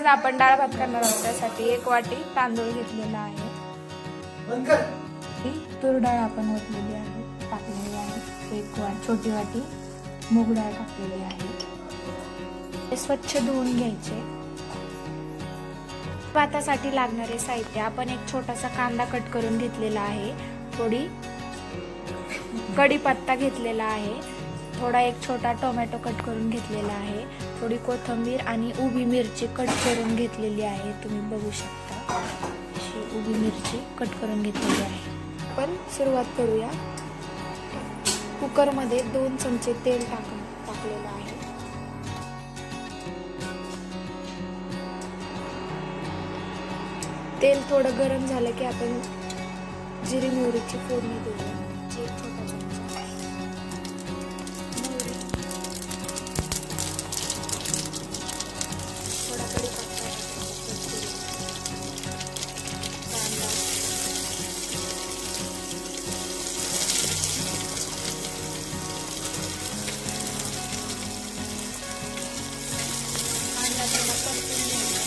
आज आपण डाळ भात करणार आहोत। त्यासाठी 1 वाटी तांदूळ घेतलेला आहे। तूर डाळ आपण ओतलेली आहे, टाकलेली आहे। 1 छोटी वाटी मूग डाळ टाकलेली आहे। हे स्वच्छ धुवून घ्यायचे। भातासाठी लागणारे साहित्य आपण एक छोटासा कांदा कट करून घेतलेला आहे, थोडी कढीपत्ता घेतलेला आहे, थोडा एक छोटा टोमॅटो कट करून घेतलेला आहे, थोडी कोथिंबीर आणि उभी मिरची कट करून घेतलेली आहे। तुम्ही बघू शकता अशी उभी मिरची कट करून घेतलेली आहे। आपण सुरुवात करूया। कुकर मध्ये 2 चमचे तेल टाकलेलं आहे। तेल थोडं गरम झालं की आपण जिरी मोहरीची फोडणी देऊया। एक छोटा चमचा मोहरी, थोडा कढीपत्ता, कांदा, थोडा परतून घ्यायचा।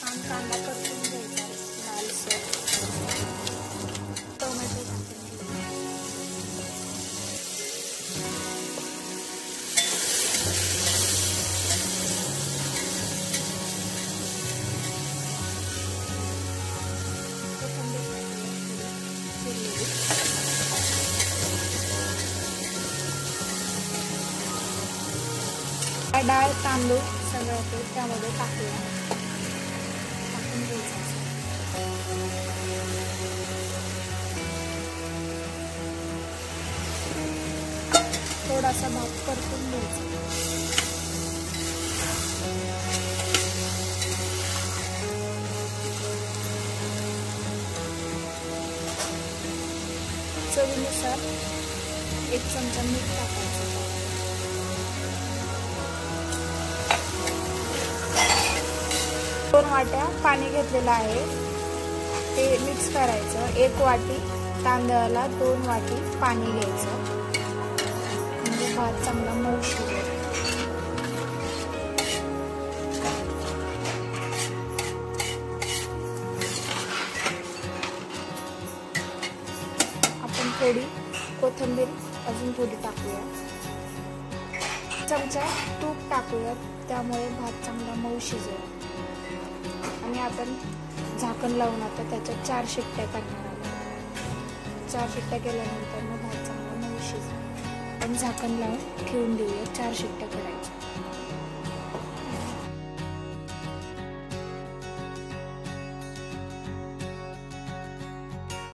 छान कांदा परतून घ्यायचा लालसर। टोमॅटो डाळ तांदूळ सगळं ते त्यामध्ये टाकूया। टाकून घ्यायचं। थोडासा भात परतून घ्यायचा। चवीनुसार 1 चमचा मीठ टाकायचं। 2 वाट्या पाणी घेतलेलं आहे, ते मिक्स करायचं। 1 वाटी तांदळाला 2 वाटी पाणी घ्यायचं, म्हणजे भात चांगला मऊ शिजेल। आपण थोडी कोथिंबीर अजून थोडी टाकूया। चमचा तूप टाकूया, त्यामुळे भात चांगला मऊ शिजेल। आणि आपण झाकण लावून आता त्याच्यात 4 शिट्ट्या करणार आहोत। 4 शिट्ट्या केल्यानंतर मग भात चांगला मऊ शिजेल। आपण झाकण लावून ठेवून देऊया, 4 शिट्ट्या करायच्या।